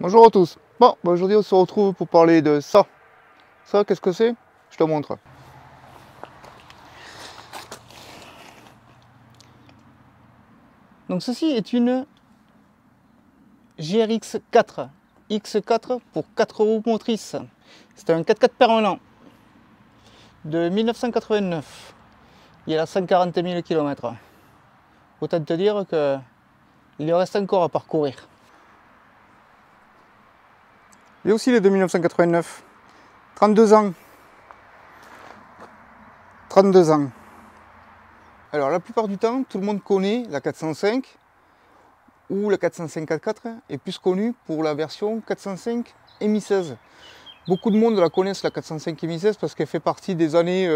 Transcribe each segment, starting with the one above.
Bonjour à tous. Bon, aujourd'hui on se retrouve pour parler de ça. Ça, qu'est-ce que c'est? Je te montre. Donc ceci est une GRX 4. X4 pour 4 roues motrices. C'est un 4x4 permanent de 1989. Il a 140 000 km. Autant te dire que il lui reste encore à parcourir. Il y a aussi les de 1989. 32 ans. 32 ans. Alors la plupart du temps, tout le monde connaît la 405 ou la 405 4x4 est plus connue pour la version 405 Mi 16. Beaucoup de monde la connaissent la 405 Mi 16 parce qu'elle fait partie des années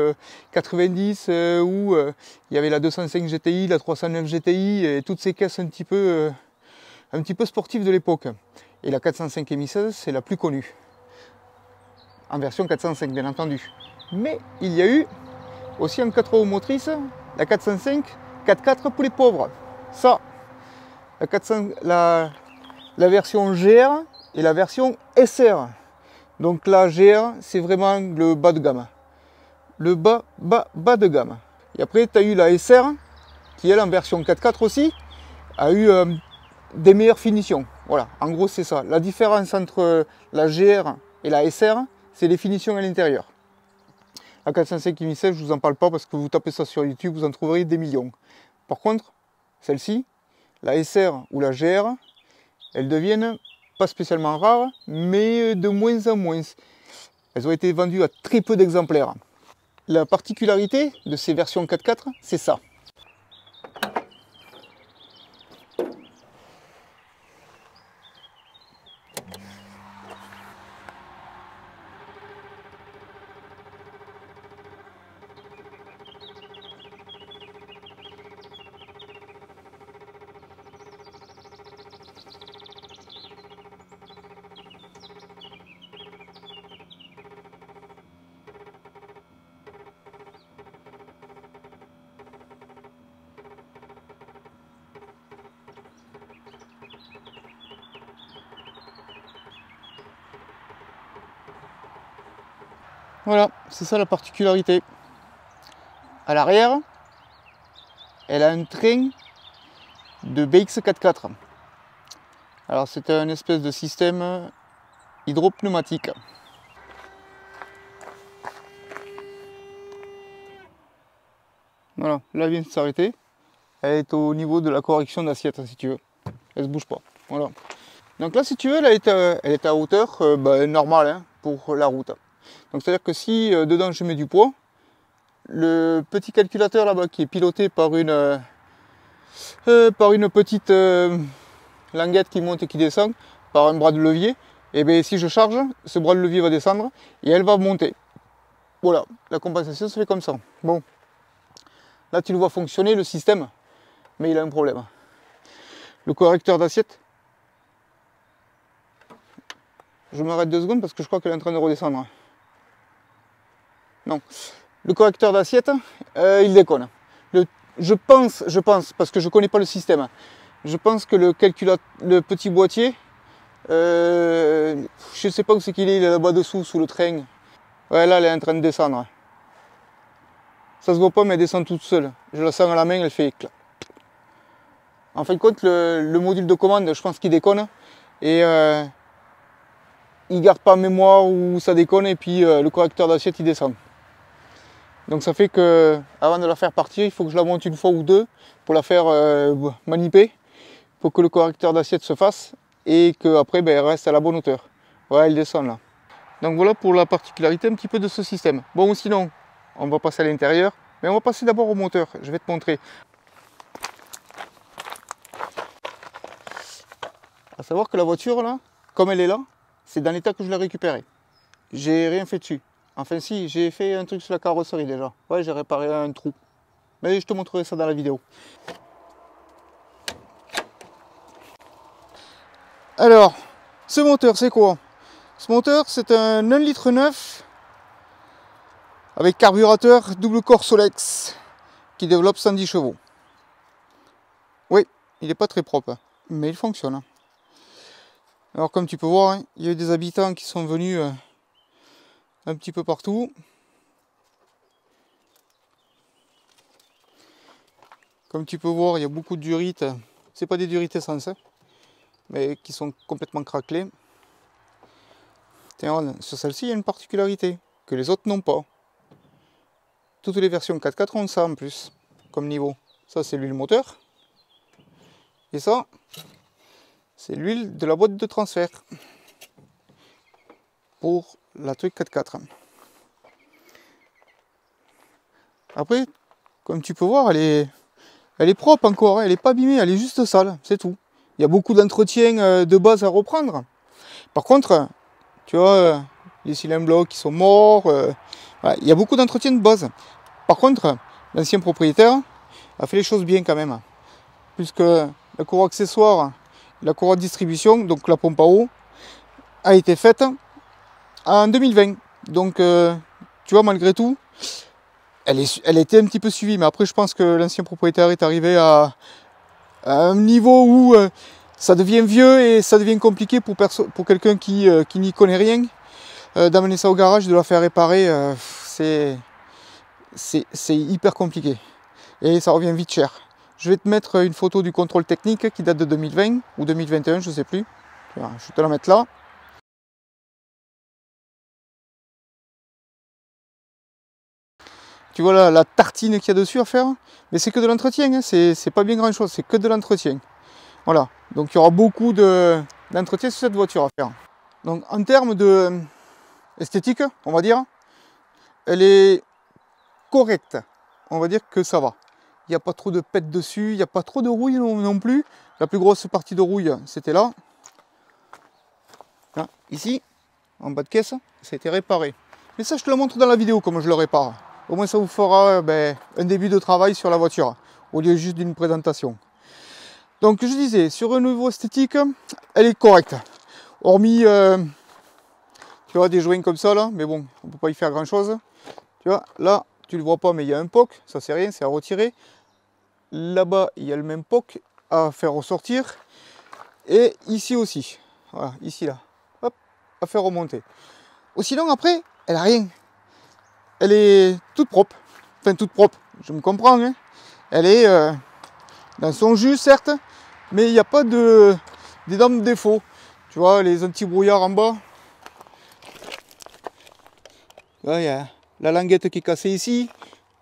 90 où il y avait la 205 GTI, la 309 GTI et toutes ces caisses un petit peu sportives de l'époque. Et la 405 Mi 16 c'est la plus connue. En version 405 bien entendu. Mais il y a eu aussi en 4 roues motrices la 405 4x4 pour les pauvres. Ça, la version GR et la version SR. Donc la GR, c'est vraiment le bas de gamme. Le bas de gamme. Et après, tu as eu la SR, qui elle, en version 4x4 aussi, a eu des meilleures finitions. Voilà, en gros, c'est ça. La différence entre la GR et la SR, c'est les finitions à l'intérieur. La 405 Mi 16, je ne vous en parle pas parce que vous tapez ça sur YouTube, vous en trouverez des millions. Par contre, celle-ci, la SR ou la GR, elles deviennent pas spécialement rares, mais de moins en moins. Elles ont été vendues à très peu d'exemplaires. La particularité de ces versions 4x4, c'est ça. Voilà, c'est ça la particularité. À l'arrière, elle a un train de BX 4x4. Alors c'est un espèce de système hydropneumatique. Voilà, là elle vient de s'arrêter. Elle est au niveau de la correction d'assiette si tu veux. Elle se bouge pas. Voilà. Donc là si tu veux, elle est à hauteur normale hein, pour la route. Donc c'est à dire que si dedans je mets du poids, le petit calculateur là-bas qui est piloté par une petite languette qui monte et qui descend par un bras de levier, et bien si je charge, ce bras de levier va descendre et elle va monter. Voilà, la compensation se fait comme ça. Bon, là tu le vois fonctionner le système, mais il a un problème. Le correcteur d'assiette, je m'arrête 2 secondes parce que je crois qu'elle est en train de redescendre. Non, le correcteur d'assiette, il déconne. Je pense, parce que je ne connais pas le système, je pense que le petit boîtier, je ne sais pas où c'est qu'il est, il est là-bas dessous, sous le train. Ouais, là, elle est en train de descendre. Ça se voit pas, mais elle descend toute seule. Je la sens à la main, elle fait éclat. En fin de compte, le module de commande, je pense qu'il déconne. Et il garde pas en mémoire où ça déconne, et puis le correcteur d'assiette, il descend. Donc ça fait que, avant de la faire partir, il faut que je la monte une fois ou deux pour la faire maniper, pour que le correcteur d'assiette se fasse et qu'après elle reste à la bonne hauteur. Ouais, elle descend là. Donc voilà pour la particularité un petit peu de ce système. Bon, sinon, on va passer à l'intérieur, mais on va passer d'abord au moteur. Je vais te montrer. À savoir que la voiture là, comme elle est là, c'est dans l'état que je l'ai récupérée. J'ai rien fait dessus. Enfin si, j'ai fait un truc sur la carrosserie déjà. Ouais, j'ai réparé un trou. Mais je te montrerai ça dans la vidéo. Alors, ce moteur c'est quoi? Ce moteur c'est un 1,9 litre avec carburateur double corps Solex qui développe 110 chevaux. Oui, il n'est pas très propre, mais il fonctionne. Alors comme tu peux voir, hein, il y a eu des habitants qui sont venus un petit peu partout. Comme tu peux voir, il y a beaucoup de durites. C'est pas des durites essence, hein, mais qui sont complètement craquelées. Tiens, sur celle-ci, il y a une particularité que les autres n'ont pas. Toutes les versions 4x4 ont ça en plus, comme niveau. Ça, c'est l'huile moteur. Et ça, c'est l'huile de la boîte de transfert pour la truc 4x4. Après, comme tu peux voir, elle est propre encore, hein, elle n'est pas abîmée, elle est juste sale, c'est tout. Il y a beaucoup d'entretien de base à reprendre. Par contre, tu vois, les cylindres blocs qui sont morts, voilà, il y a beaucoup d'entretien de base. Par contre, l'ancien propriétaire a fait les choses bien quand même, puisque la courroie accessoire, la courroie de distribution, donc la pompe à eau, a été faite en 2020. Donc, tu vois, malgré tout, elle a été un petit peu suivie. Mais après, je pense que l'ancien propriétaire est arrivé à un niveau où ça devient vieux et ça devient compliqué pour quelqu'un qui n'y connaît rien. D'amener ça au garage, de la faire réparer, c'est hyper compliqué. Et ça revient vite cher. Je vais te mettre une photo du contrôle technique qui date de 2020 ou 2021, je ne sais plus. Voilà, je vais te la mettre là. Tu vois là, la tartine qu'il y a dessus à faire, mais c'est que de l'entretien, hein. C'est pas bien grand chose, c'est que de l'entretien. Voilà, donc il y aura beaucoup d'entretien sur cette voiture à faire. Donc en termes de esthétique, on va dire, elle est correcte. On va dire que ça va. Il n'y a pas trop de pète dessus, il n'y a pas trop de rouille non plus. La plus grosse partie de rouille, c'était là. Là, ici, en bas de caisse, ça a été réparé. Mais ça, je te le montre dans la vidéo, comment je le répare. Au moins, ça vous fera un début de travail sur la voiture, au lieu juste d'une présentation. Donc, je disais, sur un niveau esthétique, elle est correcte. Hormis, tu vois, des joints comme ça, là. Mais bon, on ne peut pas y faire grand-chose. Tu vois, là, tu ne le vois pas, mais il y a un POC. Ça, c'est rien, c'est à retirer. Là-bas, il y a le même POC à faire ressortir. Et ici aussi. Voilà, ici, là. Hop, à faire remonter. Ou sinon, après, elle n'a rien. Elle est toute propre. Enfin, toute propre, je me comprends. Hein. Elle est dans son jus, certes, mais il n'y a pas d'énormes défauts. Tu vois, les anti-brouillards en bas. Là, il y a la languette qui est cassée ici,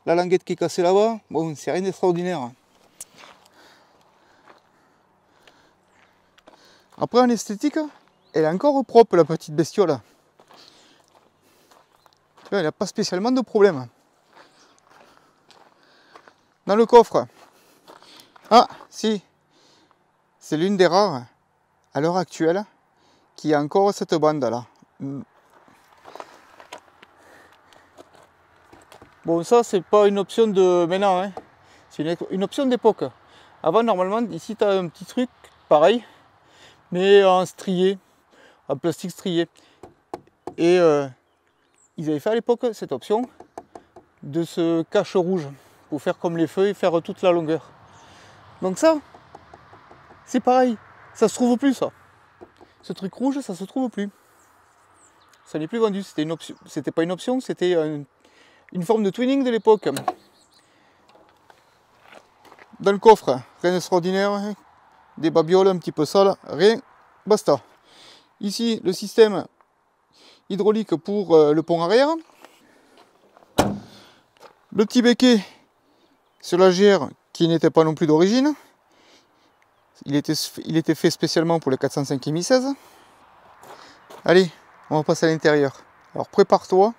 la languette qui est cassée là-bas. Bon, c'est rien d'extraordinaire. Après, en esthétique, elle est encore propre, la petite bestiole. Tu vois, elle n'a pas spécialement de problème. Dans le coffre, ah, si, c'est l'une des rares, à l'heure actuelle, qui a encore cette bande-là. Bon, ça, c'est pas une option de maintenant, hein. C'est une option d'époque. Avant, normalement, ici, tu as un petit truc pareil, mais en strié, en plastique strié. Et ils avaient fait à l'époque cette option de ce cache rouge pour faire comme les feux et faire toute la longueur. Donc ça, c'est pareil, ça se trouve plus ça. Ce truc rouge, ça se trouve plus. Ça n'est plus vendu, c'était une option, c'était pas une option, c'était une forme de twinning de l'époque. Dans le coffre, rien d'extraordinaire, des babioles un petit peu sales, rien, basta. Ici, le système hydraulique pour le pont arrière. Le petit béquet sur la GR qui n'était pas non plus d'origine. Il était fait spécialement pour le 405 MI16. Allez, on va passer à l'intérieur. Alors prépare-toi,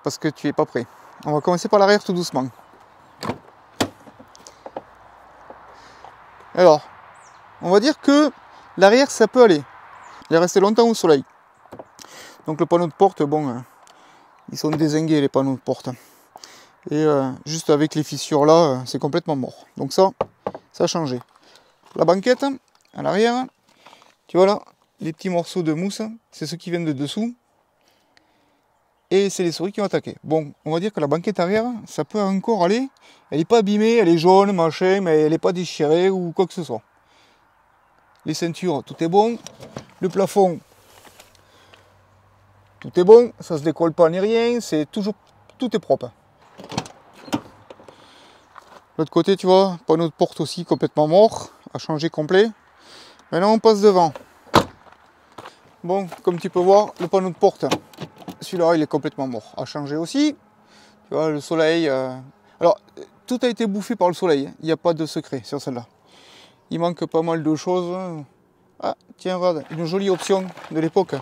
parce que tu n'es pas prêt. On va commencer par l'arrière tout doucement. Alors, on va dire que l'arrière, ça peut aller. Il est resté longtemps au soleil. Donc le panneau de porte, bon, ils sont dézingués les panneaux de porte. Et juste avec les fissures là, c'est complètement mort. Donc ça a changé. La banquette, à l'arrière, tu vois là, les petits morceaux de mousse, c'est ceux qui viennent de dessous. Et c'est les souris qui ont attaqué. Bon, on va dire que la banquette arrière, ça peut encore aller. Elle n'est pas abîmée, elle est jaune, machin, mais elle n'est pas déchirée ou quoi que ce soit. Les ceintures, tout est bon. Le plafond, tout est bon. Ça se décolle pas ni rien. C'est toujours, tout est propre. L'autre côté, tu vois, panneau de porte aussi complètement mort, à changer complet. Maintenant, on passe devant. Bon, comme tu peux voir, le panneau de porte, celui-là, il est complètement mort, à changer aussi. Tu vois, le soleil. Alors, tout a été bouffé par le soleil. Il n'y a pas de secret sur celle-là. Il manque pas mal de choses. Ah, tiens, regarde, une jolie option de l'époque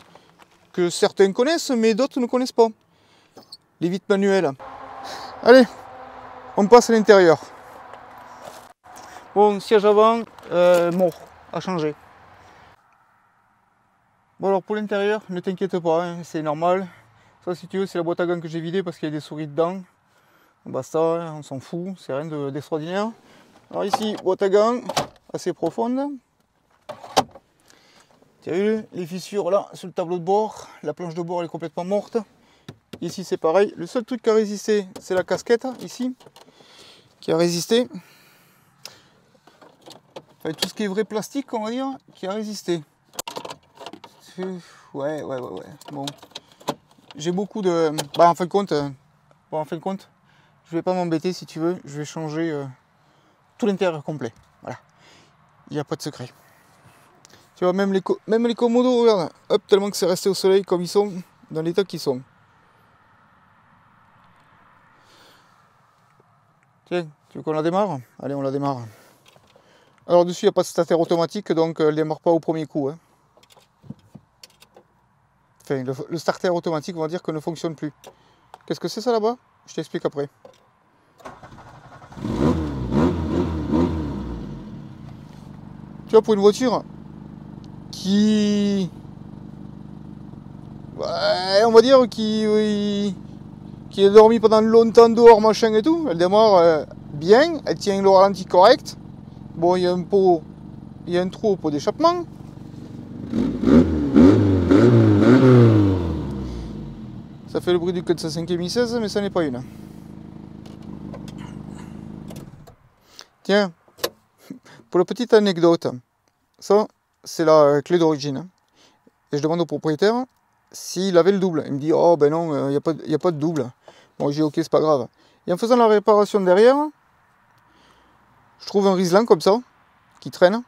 que certains connaissent, mais d'autres ne connaissent pas. Les vitres manuelles. Allez, on passe à l'intérieur. Bon, siège avant, mort, à changer. Bon alors pour l'intérieur, ne t'inquiète pas, hein, c'est normal. Ça si tu veux, c'est la boîte à gants que j'ai vidée parce qu'il y a des souris dedans. Basta, on s'en fout, c'est rien d'extraordinaire. Alors ici, boîte à gants, assez profonde. Tu as vu les fissures là sur le tableau de bord. La planche de bord elle est complètement morte. Ici c'est pareil. Le seul truc qui a résisté, c'est la casquette ici. Qui a résisté. Enfin, tout ce qui est vrai plastique, on va dire, qui a résisté. Ouais. Bon. J'ai beaucoup de... Bah en fin de compte, je vais pas m'embêter si tu veux. Je vais changer tout l'intérieur complet. Voilà. Il n'y a pas de secret. Tu vois, même les commodos, regarde, hop, tellement que c'est resté au soleil comme ils sont, dans l'état qu'ils sont. Tiens, tu veux qu'on la démarre? Allez, on la démarre. Alors dessus, il n'y a pas de starter automatique, donc elle ne démarre pas au premier coup. Hein. Enfin, le starter automatique, on va dire que ne fonctionne plus. Qu'est-ce que c'est ça là-bas? Je t'explique après. Tu vois, pour une voiture qui... Ouais, on va dire qui a dormi pendant longtemps dehors, machin et tout, elle démarre bien, elle tient le ralenti correct. Bon, il y a un trou au pot d'échappement. Ça fait le bruit du 405 M16, mais ça n'est pas une. Tiens, pour la petite anecdote, ça, c'est la clé d'origine. Et je demande au propriétaire s'il avait le double. Il me dit, oh ben non, il n'y a pas de double. Bon, j'ai dit, ok, c'est pas grave. Et en faisant la réparation derrière, je trouve un Riesling comme ça, qui traîne.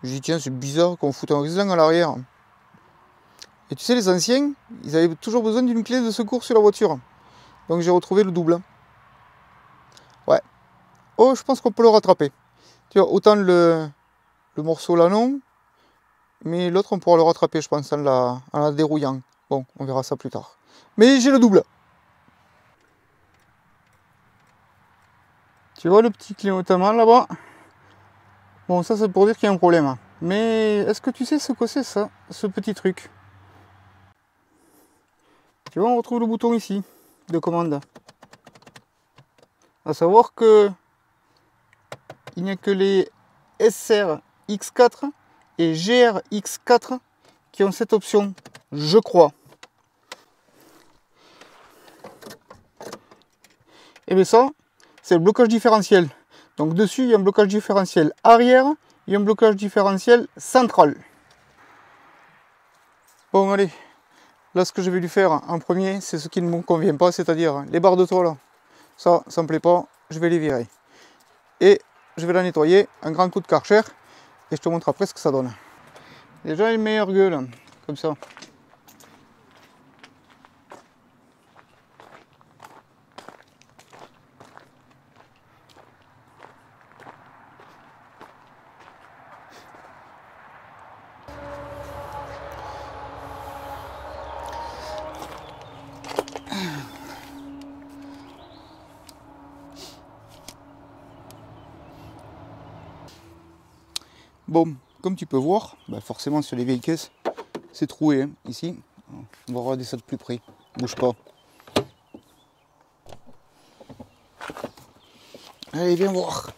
Je dis, tiens, c'est bizarre qu'on foute un Riesling à l'arrière. Et tu sais, les anciens, ils avaient toujours besoin d'une clé de secours sur la voiture. Donc j'ai retrouvé le double. Ouais. Oh, je pense qu'on peut le rattraper. Tu vois, autant le morceau là, non. Mais l'autre, on pourra le rattraper, je pense, en la dérouillant. Bon, on verra ça plus tard. Mais j'ai le double. Tu vois le petit clignotement là-bas? Bon, ça c'est pour dire qu'il y a un problème. Mais est-ce que tu sais ce que c'est ça, ce petit truc? Tu vois, on retrouve le bouton ici, de commande. À savoir que il n'y a que les SR X4 et GR X4 qui ont cette option, je crois. Et bien ça, c'est le blocage différentiel. Donc dessus, il y a un blocage différentiel arrière et un blocage différentiel central. Bon, allez. Là, ce que je vais lui faire en premier, c'est ce qui ne me convient pas, c'est-à-dire les barres de tôle. Ça me plaît pas, je vais les virer. Et je vais la nettoyer, un grand coup de Karcher, et je te montre après ce que ça donne. Déjà une meilleure gueule, comme ça. Bon, comme tu peux voir, bah forcément sur les vieilles caisses, c'est troué, hein, ici. On va regarder ça de plus près. Bouge pas. Allez, viens voir.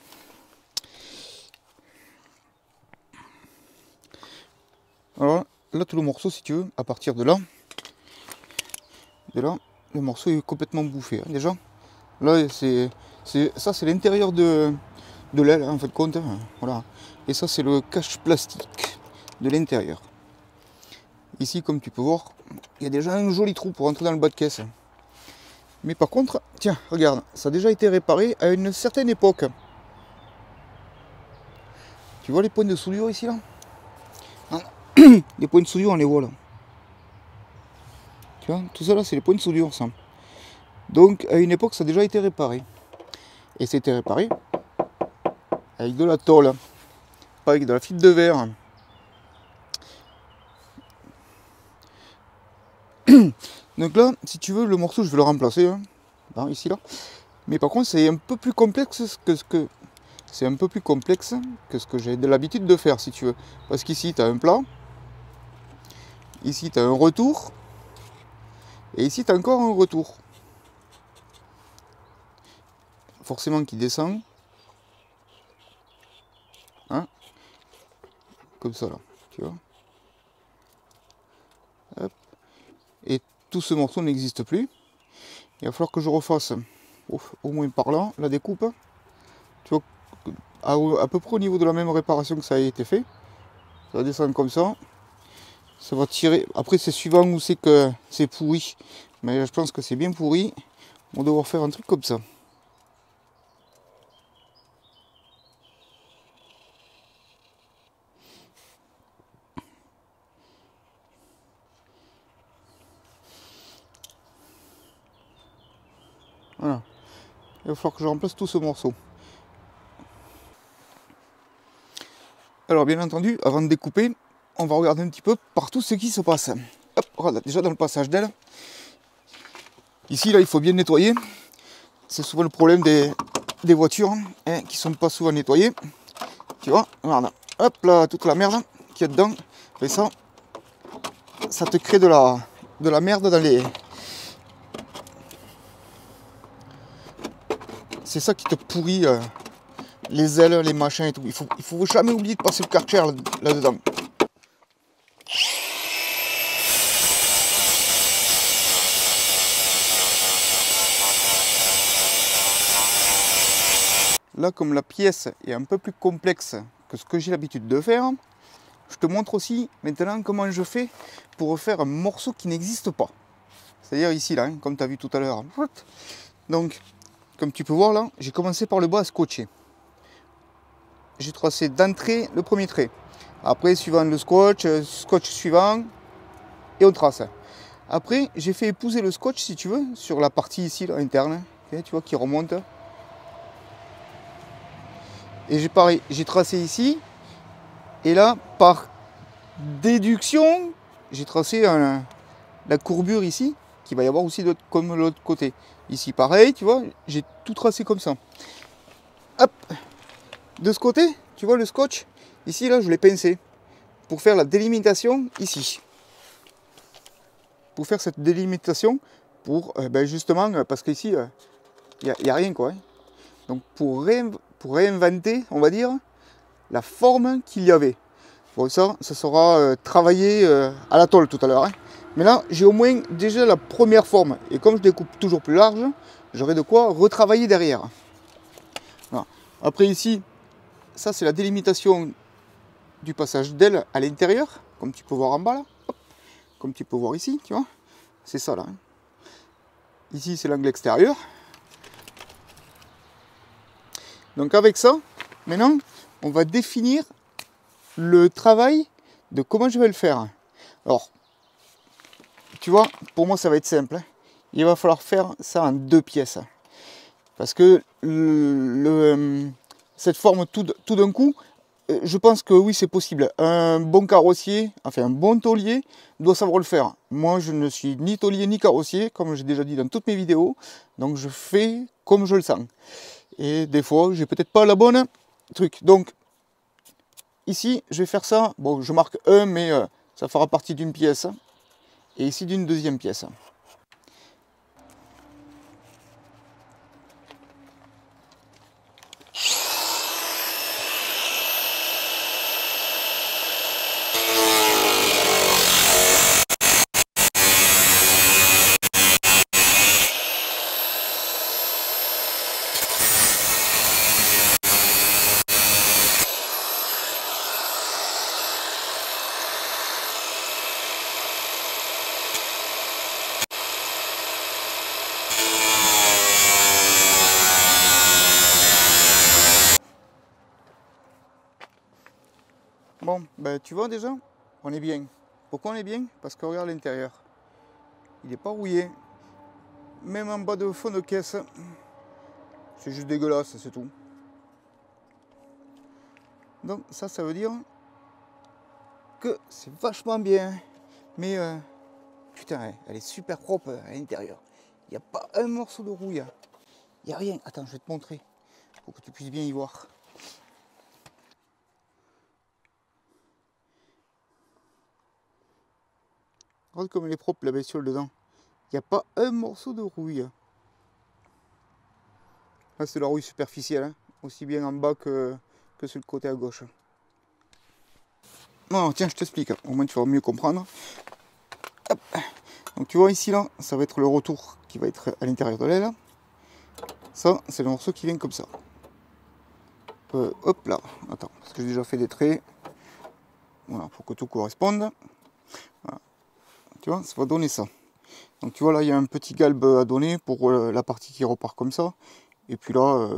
Alors là, tout le morceau, si tu veux, à partir de là, le morceau est complètement bouffé. Hein, déjà, là, ça, c'est l'intérieur de de l'aile en fin de compte. Voilà. Et ça c'est le cache plastique de l'intérieur. Ici comme tu peux voir, il y a déjà un joli trou pour entrer dans le bas de caisse. Mais par contre, tiens, regarde, ça a déjà été réparé à une certaine époque. Tu vois les points de soudure ici là? Les points de soudure on les voit là. Tu vois, tout ça là c'est les points de soudure ça. Donc à une époque ça a déjà été réparé. Et c'était réparé avec de la tôle, pas avec de la fibre de verre. Donc là, si tu veux, le morceau je vais le remplacer, hein, ici là. Mais par contre c'est un peu plus complexe que ce que j'ai de l'habitude de faire, si tu veux. Parce qu'ici tu as un plat, ici tu as un retour, et ici tu as encore un retour. Forcément qui descend. Hein, comme ça là, tu vois. Hop. Et tout ce morceau n'existe plus. Il va falloir que je refasse au moins par là la découpe. Tu vois, à peu près au niveau de la même réparation que ça a été fait. Ça va descendre comme ça. Ça va tirer. Après c'est suivant où c'est que c'est pourri. Mais je pense que c'est bien pourri. On va devoir faire un truc comme ça. Voilà. Il va falloir que je remplace tout ce morceau. Alors bien entendu, avant de découper, on va regarder un petit peu partout ce qui se passe. Hop, voilà, déjà dans le passage d'aile. Ici, là, il faut bien nettoyer. C'est souvent le problème des voitures hein, qui sont pas souvent nettoyées. Tu vois, voilà. Hop là, toute la merde qu'il y a dedans. Et ça te crée de la merde dans les... C'est ça qui te pourrit les ailes, les machins et tout. Il faut jamais oublier de passer le Karcher là-dedans. Là, comme la pièce est un peu plus complexe que ce que j'ai l'habitude de faire, je te montre aussi maintenant comment je fais pour refaire un morceau qui n'existe pas. C'est-à-dire ici, là, hein, comme tu as vu tout à l'heure. Donc, comme tu peux voir là, j'ai commencé par le bas à scotcher. J'ai tracé d'entrée le premier trait. Après, suivant le scotch, scotch suivant, et on trace. Après, j'ai fait épouser le scotch, si tu veux, sur la partie ici, là, interne, okay, tu vois, qui remonte. Et j'ai tracé ici, et là, par déduction, j'ai tracé la courbure ici, qui va y avoir aussi comme l'autre côté. Ici, pareil, tu vois, j'ai tout tracé comme ça. Hop, de ce côté, tu vois le scotch, ici, là, je l'ai pincé, pour faire la délimitation ici. Pour faire cette délimitation, pour justement, parce qu'ici, il n'y a rien, quoi. Hein. Donc, pour réinventer, on va dire, la forme qu'il y avait. Bon, ça sera travaillé à la tôle tout à l'heure. Hein. Mais là, j'ai au moins déjà la première forme. Et comme je découpe toujours plus large, j'aurai de quoi retravailler derrière. Voilà. Après ici, ça c'est la délimitation du passage d'aile à l'intérieur, comme tu peux voir en bas là. Hop. Comme tu peux voir ici, tu vois. C'est ça là. Hein. Ici, c'est l'angle extérieur. Donc avec ça, maintenant, on va définir le travail de comment je vais le faire. Alors, tu vois, pour moi ça va être simple. Il va falloir faire ça en 2 pièces. Parce que cette forme tout d'un coup, je pense que oui c'est possible. Un bon carrossier, enfin un bon tôlier, doit savoir le faire. Moi je ne suis ni tôlier ni carrossier, comme j'ai déjà dit dans toutes mes vidéos. Donc je fais comme je le sens. Et des fois j'ai peut-être pas la bonne truc. Donc ici, je vais faire ça. Bon, je marque 1, mais ça fera partie d'une pièce. Et ici, d'une deuxième pièce. Bon, ben tu vois déjà, on est bien. Pourquoi on est bien? Parce que regarde l'intérieur. Il n'est pas rouillé. Même en bas de fond de caisse, c'est juste dégueulasse, c'est tout. Donc ça veut dire que c'est vachement bien. Mais putain, elle est super propre à l'intérieur. Il n'y a pas un morceau de rouille. Il n'y a rien. Attends, je vais te montrer pour que tu puisses bien y voir. Regarde comme elle est propre la bestiole dedans. Il n'y a pas un morceau de rouille. Là c'est de la rouille superficielle, hein. Aussi bien en bas que sur le côté à gauche. Non, tiens, je t'explique, au moins tu vas mieux comprendre. Hop. Donc tu vois ici là, ça va être le retour qui va être à l'intérieur de l'aile. Ça, c'est le morceau qui vient comme ça. Hop là, attends, parce que j'ai déjà fait des traits. Voilà, pour que tout corresponde. Voilà. Tu vois, ça va donner ça. Donc tu vois là, il y a un petit galbe à donner pour la partie qui repart comme ça. Et puis là,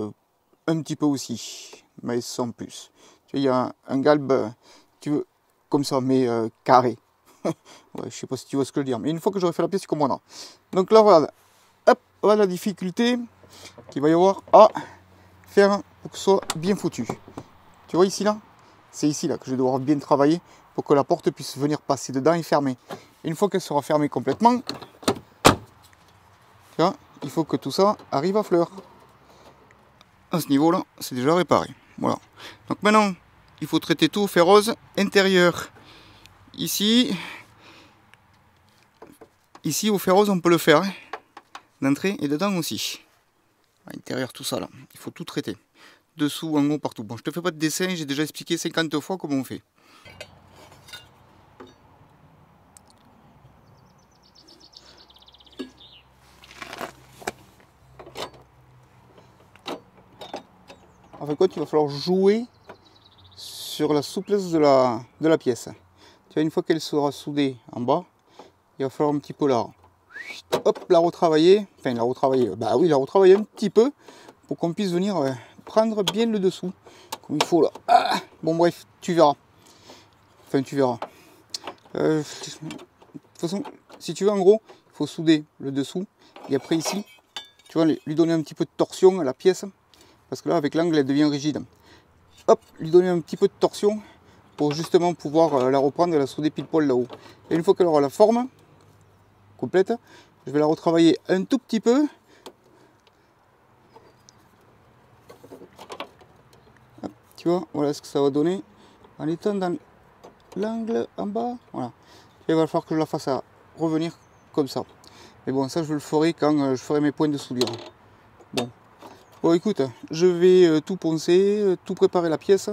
un petit peu aussi, mais sans plus. Tu vois, il y a un galbe, tu veux, comme ça, mais carré. Ouais, je sais pas si tu vois ce que je veux dire, mais une fois que j'aurai fait la pièce, tu comprendras. Donc là, regarde, hop, voilà la difficulté qu'il va y avoir à faire pour que ce soit bien foutu. Tu vois ici là, c'est ici là que je vais devoir bien travailler pour que la porte puisse venir passer dedans et fermer. Et une fois qu'elle sera fermée complètement, tu vois, il faut que tout ça arrive à fleur. À ce niveau là, c'est déjà réparé. Voilà. Donc maintenant, il faut traiter tout au fer rose intérieur. Ici au fer rose, on peut le faire, hein, d'entrée et dedans aussi. À l'intérieur, tout ça là, il faut tout traiter. Dessous, en haut, partout. Bon, je te fais pas de dessin, j'ai déjà expliqué 50 fois comment on fait. En fait, quoi, il va falloir jouer sur la souplesse de la pièce. Tu vois, une fois qu'elle sera soudée en bas, il va falloir un petit peu hop, la retravailler. Enfin, la retravailler. Bah oui, la retravailler un petit peu pour qu'on puisse venir prendre bien le dessous. Comme il faut là. Ah, bon, bref, tu verras. Enfin, tu verras. De toute façon, si tu veux, en gros, il faut souder le dessous. Et après, ici, tu vois, lui donner un petit peu de torsion à la pièce. Parce que là, avec l'angle, elle devient rigide. Hop, lui donner un petit peu de torsion pour justement pouvoir la reprendre et la souder pile poil là-haut. Et une fois qu'elle aura la forme complète, je vais la retravailler un tout petit peu. Hop, tu vois, voilà ce que ça va donner en étant dans l'angle en bas. Voilà. Et il va falloir que je la fasse à revenir comme ça. Mais bon, ça je le ferai quand je ferai mes points de soudure. Bon, écoute, je vais tout poncer, tout préparer la pièce,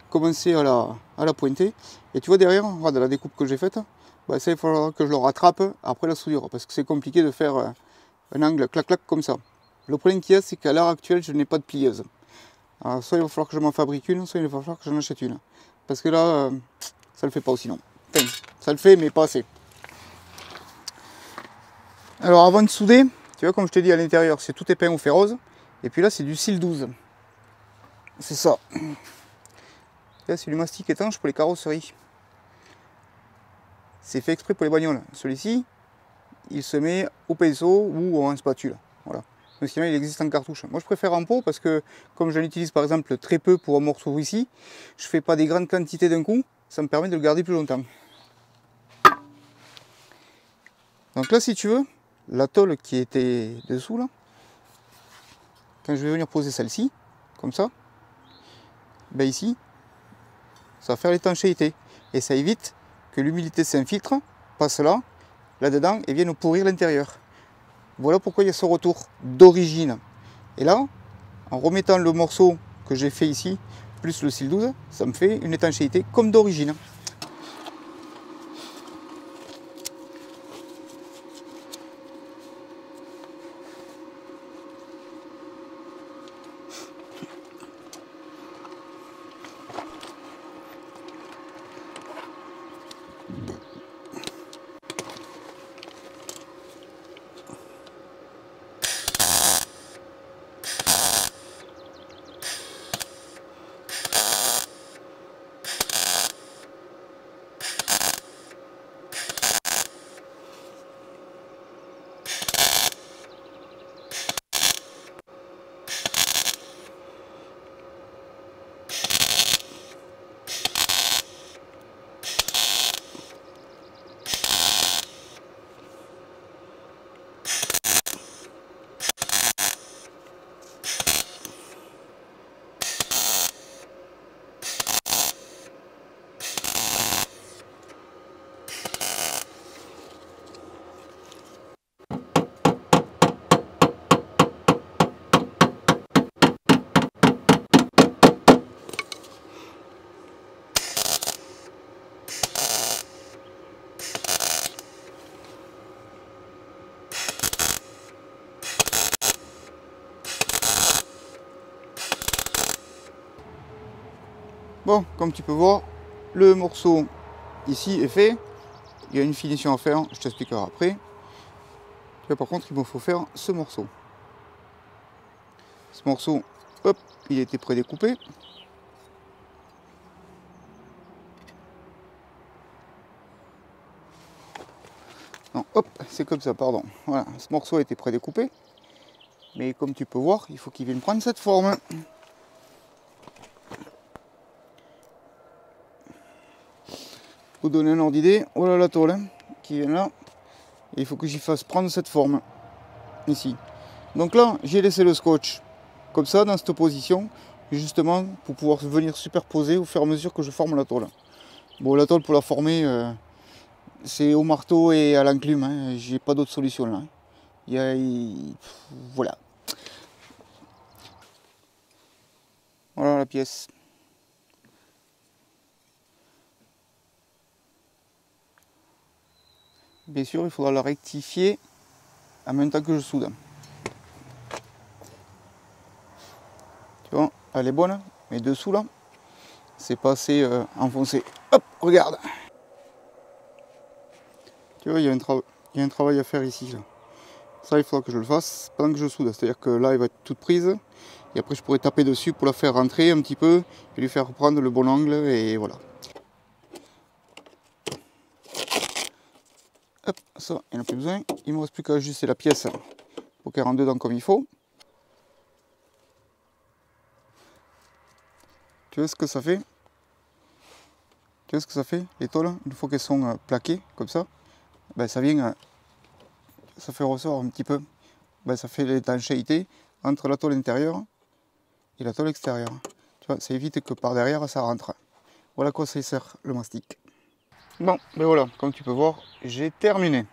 commencer à la pointer. Et tu vois derrière, regarde la découpe que j'ai faite, bah, ça il faudra que je le rattrape après la soudure, parce que c'est compliqué de faire un angle clac-clac comme ça. Le problème qu'il y a, c'est qu'à l'heure actuelle, je n'ai pas de plieuse. Alors, soit il va falloir que je m'en fabrique une, soit il va falloir que j'en achète une. Parce que là, ça le fait pas aussi non. Enfin, ça le fait, mais pas assez. Alors avant de souder, tu vois, comme je t'ai dit à l'intérieur, c'est tout épeint au fer rose. Et puis là, c'est du cil 12. C'est ça. Là, c'est du mastic étanche pour les carrosseries. C'est fait exprès pour les bagnoles. Celui-ci, il se met au pinceau ou en spatule. Voilà. Mais sinon, il existe en cartouche. Moi, je préfère en pot parce que, comme je l'utilise par exemple très peu pour un morceau ici, je fais pas des grandes quantités d'un coup. Ça me permet de le garder plus longtemps. Donc là, si tu veux, la tôle qui était dessous, là, quand je vais venir poser celle-ci, comme ça, ben ici, ça va faire l'étanchéité. Et ça évite que l'humidité s'infiltre, passe là, là-dedans, et vienne pourrir l'intérieur. Voilà pourquoi il y a ce retour d'origine. Et là, en remettant le morceau que j'ai fait ici, plus le cil 12, ça me fait une étanchéité comme d'origine. Bon, comme tu peux voir, le morceau ici est fait. Il y a une finition à faire, je t'expliquerai après. Là, par contre, il me faut faire ce morceau. Ce morceau, hop, il a été prédécoupé. Non, hop, c'est comme ça, pardon. Voilà, ce morceau a été prédécoupé. Mais comme tu peux voir, il faut qu'il vienne prendre cette forme. Pour donner un ordre d'idée, voilà la tôle qui vient là. Et il faut que j'y fasse prendre cette forme. Ici. Donc là, j'ai laissé le scotch comme ça, dans cette position, justement pour pouvoir venir superposer au fur et à mesure que je forme la tôle. Bon, la tôle pour la former, c'est au marteau et à l'enclume, hein. J'ai pas d'autre solution là. Voilà. Voilà la pièce. Bien sûr, il faudra la rectifier en même temps que je soude. Tu vois, elle est bonne, mais dessous là, c'est pas assez enfoncé. Hop, regarde. Tu vois, il y a un travail à faire ici. Là. Ça, il faudra que je le fasse pendant que je soude. C'est-à-dire que là, elle va être toute prise. Et après, je pourrais taper dessus pour la faire rentrer un petit peu et lui faire prendre le bon angle. Et voilà. Hop, ça, il n'y en a plus besoin. Il ne me reste plus qu'à ajuster la pièce pour qu'elle rentre dedans comme il faut. Tu vois ce que ça fait? Tu vois ce que ça fait? Les tôles, une fois qu'elles sont plaquées comme ça, ben, ça vient, ça fait ressort un petit peu. Ben, ça fait l'étanchéité entre la tôle intérieure et la tôle extérieure. Tu vois, ça évite que par derrière ça rentre. Voilà à quoi ça sert le mastic. Bon, ben voilà, comme tu peux voir, j'ai terminé.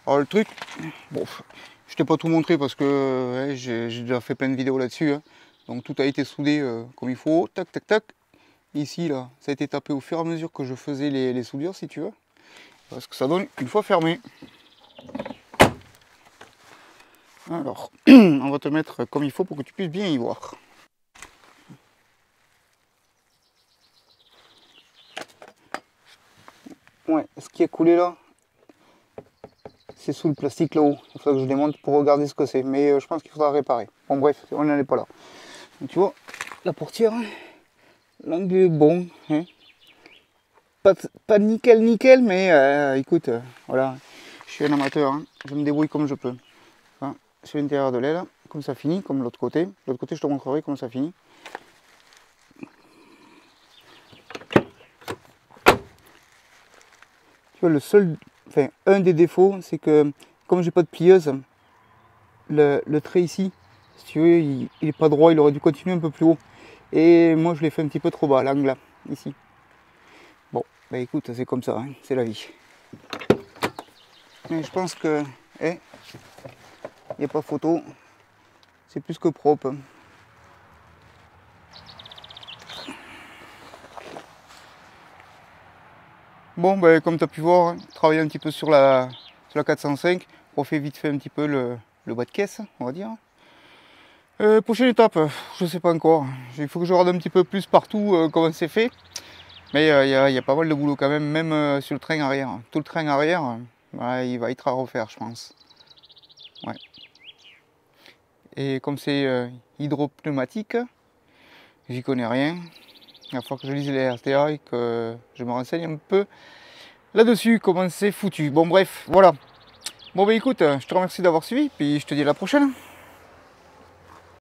Alors le truc, bon, je t'ai pas tout montré parce que ouais, j'ai déjà fait plein de vidéos là-dessus. Hein. Donc tout a été soudé comme il faut, tac tac tac. Ici là, ça a été tapé au fur et à mesure que je faisais les soudures si tu veux. Parce que ça donne une fois fermé. Alors, on va te mettre comme il faut pour que tu puisses bien y voir. Ouais, ce qui est coulé là, c'est sous le plastique là-haut. Il faudra que je démonte pour regarder ce que c'est. Mais je pense qu'il faudra réparer. Bon bref, on n'en est pas là. Donc, tu vois, la portière, l'angle est bon. Hein. Pas nickel nickel, mais écoute, voilà. Je suis un amateur, hein. Je me débrouille comme je peux. Enfin, sur l'intérieur de l'aile, comme ça finit, comme l'autre côté. L'autre côté, je te montrerai comment ça finit. Le seul, enfin un des défauts, c'est que comme j'ai pas de plieuse, le trait ici, si tu veux, il est pas droit, il aurait dû continuer un peu plus haut. Et moi je l'ai fait un petit peu trop bas, l'angle là, ici. Bon, bah écoute, c'est comme ça, hein, c'est la vie. Mais je pense que, il n'y a pas photo, c'est plus que propre. Bon, ben, comme tu as pu voir, hein, travailler un petit peu sur la 405, on fait vite fait un petit peu le bas de caisse, on va dire. Prochaine étape, je ne sais pas encore. Il faut que je regarde un petit peu plus partout comment c'est fait. Mais il y a pas mal de boulot quand même sur le train arrière. Tout le train arrière, il va être à refaire, je pense. Ouais. Et comme c'est hydropneumatique, j'y connais rien. Il va falloir que je lise les RTA et que je me renseigne un peu là-dessus, comment c'est foutu. Bon bref, voilà. Bon bah écoute, je te remercie d'avoir suivi, puis je te dis à la prochaine.